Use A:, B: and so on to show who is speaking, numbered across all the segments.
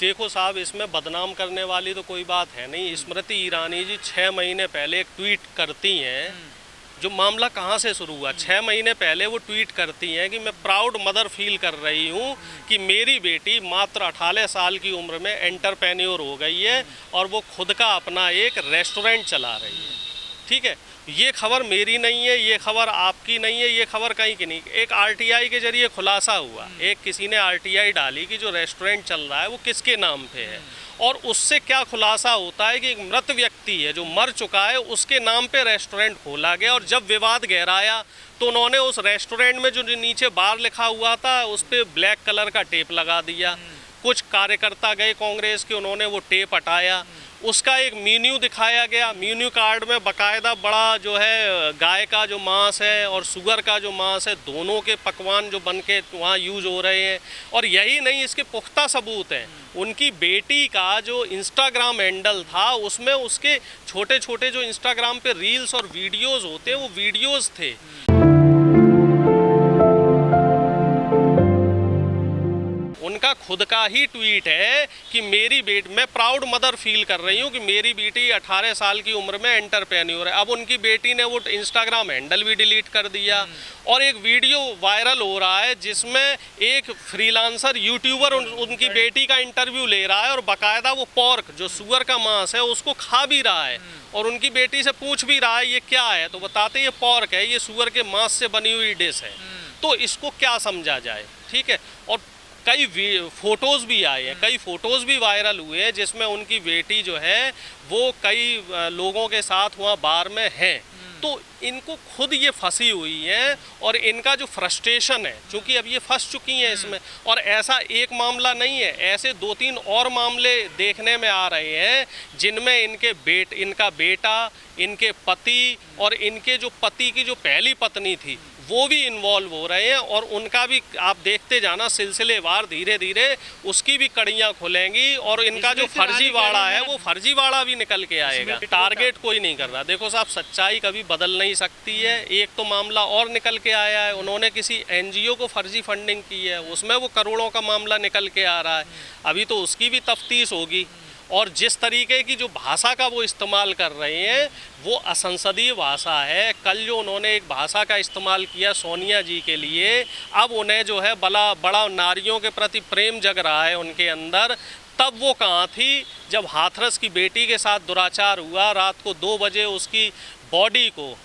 A: देखो साहब, इसमें बदनाम करने वाली तो कोई बात है नहीं। स्मृति ईरानी जी 6 महीने पहले एक ट्वीट करती हैं। जो मामला कहाँ से शुरू हुआ, 6 महीने पहले वो ट्वीट करती हैं कि मैं प्राउड मदर फील कर रही हूँ कि मेरी बेटी मात्र 18 साल की उम्र में एंटरप्रेन्योर हो गई है और वो खुद का अपना एक रेस्टोरेंट चला रही है। ठीक है, ये खबर मेरी नहीं है, ये खबर आपकी नहीं है, ये खबर कहीं की नहीं। एक आरटीआई के जरिए खुलासा हुआ, एक किसी ने आरटीआई डाली कि जो रेस्टोरेंट चल रहा है वो किसके नाम पे है, और उससे क्या खुलासा होता है कि एक मृत व्यक्ति है जो मर चुका है, उसके नाम पे रेस्टोरेंट खोला गया। और जब विवाद गहराया तो उन्होंने उस रेस्टोरेंट में जो नीचे बार लिखा हुआ था उस पर ब्लैक कलर का टेप लगा दिया। कुछ कार्यकर्ता गए कांग्रेस के, उन्होंने वो टेप हटाया, उसका एक मेन्यू दिखाया गया। मेन्यू कार्ड में बाकायदा बड़ा जो है गाय का जो मांस है और सुअर का जो मांस है, दोनों के पकवान जो बन के वहाँ यूज़ हो रहे हैं। और यही नहीं, इसके पुख्ता सबूत हैं। उनकी बेटी का जो इंस्टाग्राम हैंडल था उसमें उसके छोटे छोटे जो इंस्टाग्राम पे रील्स और वीडियोज़ होते हैं वो वीडियोज़ थे। उनका खुद का ही ट्वीट है कि मेरी बेटी, मैं प्राउड मदर फील कर रही हूँ कि मेरी बेटी 18 साल की उम्र में एंटरप्रेन्योर है। अब उनकी बेटी ने वो इंस्टाग्राम हैंडल भी डिलीट कर दिया। और एक वीडियो वायरल हो रहा है जिसमें एक फ्रीलांसर यूट्यूबर उनकी बेटी का इंटरव्यू ले रहा है और बाकायदा वो पोर्क जो सुअर का मांस है उसको खा भी रहा है और उनकी बेटी से पूछ भी रहा है ये क्या है, तो बताते ये पोर्क है, ये सुअर के मांस से बनी हुई डिश है। तो इसको क्या समझा जाए। ठीक है, और कई फ़ोटोज़ भी आए हैं, कई फ़ोटोज़ भी वायरल हुए हैं जिसमें उनकी बेटी जो है वो कई लोगों के साथ वहाँ बार में है। तो इनको खुद ये फंसी हुई हैं और इनका जो फ्रस्ट्रेशन है, क्योंकि अब ये फंस चुकी हैं इसमें। और ऐसा एक मामला नहीं है, ऐसे 2-3 और मामले देखने में आ रहे हैं जिनमें इनका बेटा, इनके पति और इनके जो पति की जो पहली पत्नी थी वो भी इन्वॉल्व हो रहे हैं। और उनका भी आप देखते जाना सिलसिलेवार, धीरे धीरे उसकी भी कड़ियाँ खुलेंगी और इनका जो फर्जीवाड़ा है वो फर्जीवाड़ा भी निकल के आएगा। टारगेट कोई नहीं कर रहा। देखो साहब, सच्चाई कभी बदल नहीं सकती है। एक तो मामला और निकल के आया है, उन्होंने किसी एनजीओ को फर्जी फंडिंग की है, उसमें वो करोड़ों का मामला निकल के आ रहा है। अभी तो उसकी भी तफ्तीश होगी। और जिस तरीके की जो भाषा का वो इस्तेमाल कर रहे हैं वो असंसदीय भाषा है। कल जो उन्होंने एक भाषा का इस्तेमाल किया सोनिया जी के लिए, अब उन्हें जो है बड़ा नारियों के प्रति प्रेम जग रहा है उनके अंदर। तब वो कहाँ थी जब हाथरस की बेटी के साथ दुराचार हुआ, रात को 2 बजे उसकी बॉडी को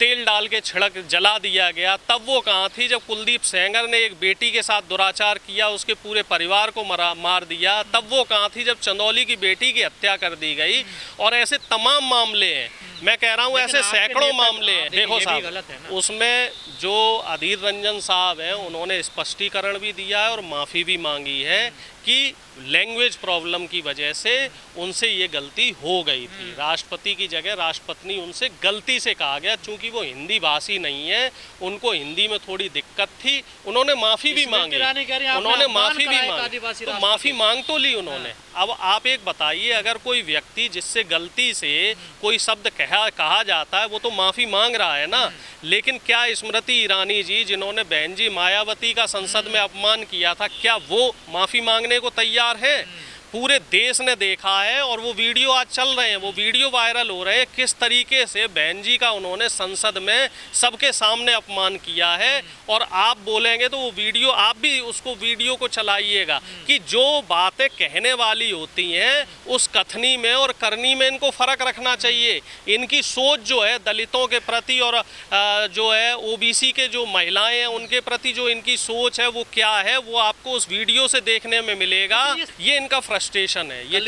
A: तेल डाल के छिड़क जला दिया गया। तब वो कहाँ थी जब कुलदीप सेंगर ने एक बेटी के साथ दुराचार किया, उसके पूरे परिवार को मार दिया। तब वो कहाँ थी जब चंदौली की बेटी की हत्या कर दी गई। और ऐसे तमाम मामले हैं, मैं कह रहा हूँ ऐसे सैकड़ों मामले हैं। देखो साहब, उसमें जो अधीर रंजन साहब हैं उन्होंने स्पष्टीकरण भी दिया है और माफ़ी भी मांगी है कि लैंग्वेज प्रॉब्लम की वजह से उनसे ये गलती हो गई थी। राष्ट्रपति की जगह राष्ट्रपत्नी उनसे गलती से कहा गया, चूंकि वो हिंदी भाषी नहीं है, उनको हिंदी में थोड़ी दिक्कत थी। उन्होंने माफ़ी भी मांगी, उन्होंने माफ़ी भी मांगी, तो माफ़ी मांग तो ली उन्होंने। अब आप एक बताइए, अगर कोई व्यक्ति जिससे गलती से कोई शब्द कहा जाता है वो तो माफ़ी मांग रहा है ना। लेकिन क्या स्मृति ईरानी जी जिन्होंने बहन जी मायावती का संसद में अपमान किया था, क्या वो माफ़ी मांगने को तैयार है? पूरे देश ने देखा है और वो वीडियो आज चल रहे हैं, वो वीडियो वायरल हो रहे हैं किस तरीके से बहन जी का उन्होंने संसद में सबके सामने अपमान किया है। और आप बोलेंगे तो वो वीडियो, आप भी उसको वीडियो को चलाइएगा कि जो बातें कहने वाली होती हैं उस कथनी में और करनी में इनको फ़र्क रखना चाहिए। इनकी सोच जो है दलितों के प्रति और जो है ओबीसी के जो महिलाएं हैं उनके प्रति जो इनकी सोच है वो क्या है, वो आपको उस वीडियो से देखने में मिलेगा। ये इनका फ्रस्ट्रेशन है, ये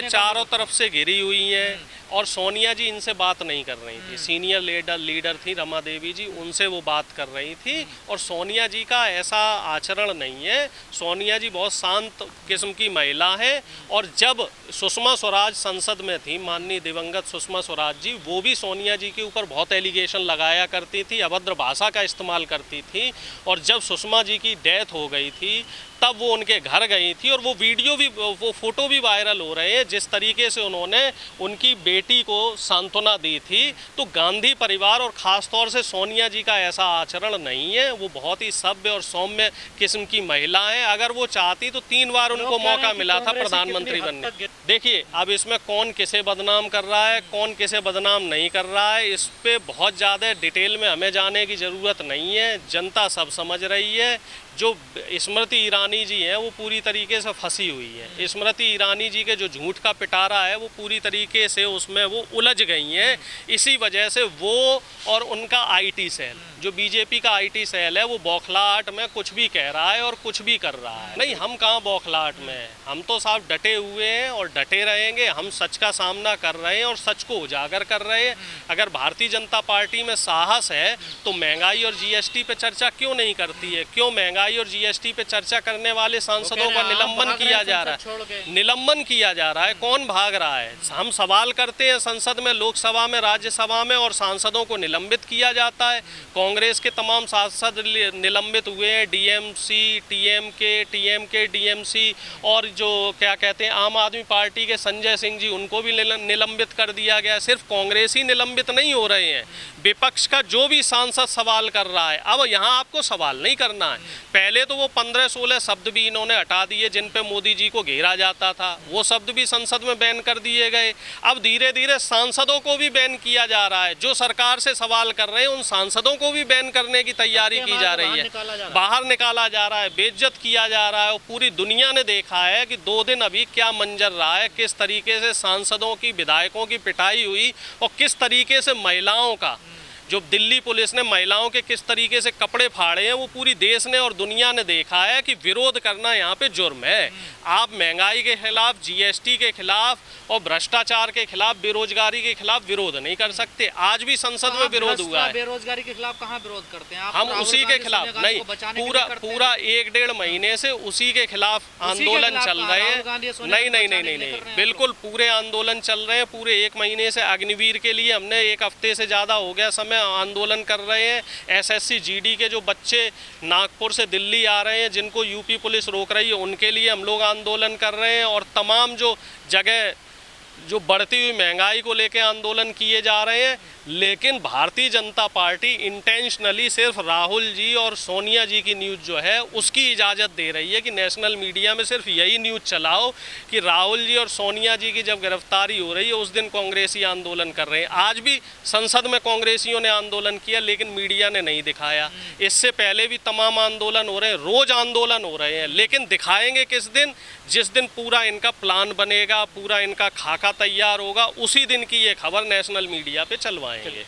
A: चारों तरफ से घिरी हुई हैं। और सोनिया जी इनसे बात नहीं कर रही थी, सीनियर लीडर थी रमा देवी जी, उनसे वो बात कर रही थी। और सोनिया जी का ऐसा आचरण नहीं है, सोनिया जी बहुत शांत किस्म की महिला है। और जब सुषमा स्वराज संसद में थी, माननीय दिवंगत सुषमा स्वराज जी, वो भी सोनिया जी के ऊपर बहुत एलिगेशन लगाया करती थी, अभद्र भाषा का इस्तेमाल करती थी। और जब सुषमा जी की डेथ हो गई थी तब वो उनके घर गई थी और वो वीडियो भी, वो फोटो भी वायरल हो रहे हैं जिस तरीके से उन्होंने उनकी बेटी को सांत्वना दी थी। तो गांधी परिवार और ख़ास तौर से सोनिया जी का ऐसा आचरण नहीं है। वो बहुत ही सभ्य और सौम्य किस्म की महिला हैं। अगर वो चाहती तो 3 बार उनको मौका मिला था प्रधानमंत्री बनने। देखिए, अब इसमें कौन किसे बदनाम कर रहा है, कौन किसे बदनाम नहीं कर रहा है, इस पे बहुत ज़्यादा डिटेल में हमें जाने की ज़रूरत नहीं है। जनता सब समझ रही है। जो स्मृति ईरानी जी हैं वो पूरी तरीके से फंसी हुई है। स्मृति ईरानी जी के जो झूठ का पिटारा है वो पूरी तरीके से उसमें वो उलझ गई हैं। इसी वजह से वो और उनका आईटी सेल, जो बीजेपी का आईटी सेल है, वो बौखलाहट में कुछ भी कह रहा है और कुछ भी कर रहा है। नहीं, हम कहाँ बौखलाहट में हैं, हम तो साफ डटे हुए हैं और डटे रहेंगे। हम सच का सामना कर रहे हैं और सच को उजागर कर रहे हैं। अगर भारतीय जनता पार्टी में साहस है तो महंगाई और जीएसटी पे चर्चा क्यों नहीं करती है? क्यों महंगाई और जीएसटी पे चर्चा करने वाले सांसदों का निलंबन किया जा रहा है? निलंबन किया जा रहा है। कौन भाग रहा है? हम सवाल करते हैं संसद में, लोकसभा में, राज्यसभा में, और सांसदों को निलंबित किया जाता है। कांग्रेस के तमाम सांसद निलंबित हुए हैं, डीएमसी, टीएमके, डीएमसी, और जो क्या कहते हैं आम आदमी पार्टी के संजय सिंह जी, उनको भी निलंबित कर दिया गया। सिर्फ कांग्रेस ही निलंबित नहीं हो रहे हैं, विपक्ष का जो भी सांसद सवाल कर रहा है। अब यहाँ आपको सवाल नहीं करना है। पहले तो वो 15-16 शब्द भी इन्होंने हटा दिए जिन पे मोदी जी को घेरा जाता था, वो शब्द भी संसद में बैन कर दिए गए। अब धीरे धीरे सांसदों को भी बैन किया जा रहा है। जो सरकार से सवाल कर रहे हैं उन सांसदों को भी बैन करने की तैयारी की जा रही है, बाहर निकाला जा रहा है, बेइज्जत किया जा रहा है। और पूरी दुनिया ने देखा है कि 2 दिन अभी क्या मंजर रहा है, किस तरीके से सांसदों की, विधायकों की पिटाई हुई और किस तरीके से महिलाओं का, जो दिल्ली पुलिस ने महिलाओं के किस तरीके से कपड़े फाड़े हैं, वो पूरी देश ने और दुनिया ने देखा है कि विरोध करना यहाँ पे जुर्म है। आप महंगाई के खिलाफ, जीएसटी के खिलाफ और भ्रष्टाचार के खिलाफ, बेरोजगारी के खिलाफ विरोध नहीं कर सकते। आज भी संसद में विरोध हुआ है।
B: बेरोजगारी के खिलाफ कहाँ विरोध करते हैं आप?
A: हम उसी के खिलाफ नहीं, पूरा 1-1.5 महीने से उसी के खिलाफ आंदोलन चल रहे हैं। नहीं, बिल्कुल पूरे आंदोलन चल रहे हैं। पूरे 1 महीने से अग्निवीर के लिए हमने 1 हफ्ते से ज़्यादा हो गया समय आंदोलन कर रहे हैं। एसएससी जीडी के जो बच्चे नागपुर से दिल्ली आ रहे हैं, जिनको यूपी पुलिस रोक रही है, उनके लिए हम लोग आंदोलन कर रहे हैं। और तमाम जो जगह जो बढ़ती हुई महंगाई को लेकर आंदोलन किए जा रहे हैं। लेकिन भारतीय जनता पार्टी इंटेंशनली सिर्फ राहुल जी और सोनिया जी की न्यूज़ जो है उसकी इजाज़त दे रही है कि नेशनल मीडिया में सिर्फ यही न्यूज़ चलाओ कि राहुल जी और सोनिया जी की जब गिरफ्तारी हो रही है उस दिन कांग्रेसी आंदोलन कर रहे हैं। आज भी संसद में कांग्रेसियों ने आंदोलन किया लेकिन मीडिया ने नहीं दिखाया। इससे पहले भी तमाम आंदोलन हो रहे हैं, रोज़ आंदोलन हो रहे हैं, लेकिन दिखाएंगे किस दिन? जिस दिन पूरा इनका प्लान बनेगा, पूरा इनका खाका तैयार होगा, उसी दिन की ये खबर नेशनल मीडिया पे चलवाएंगे।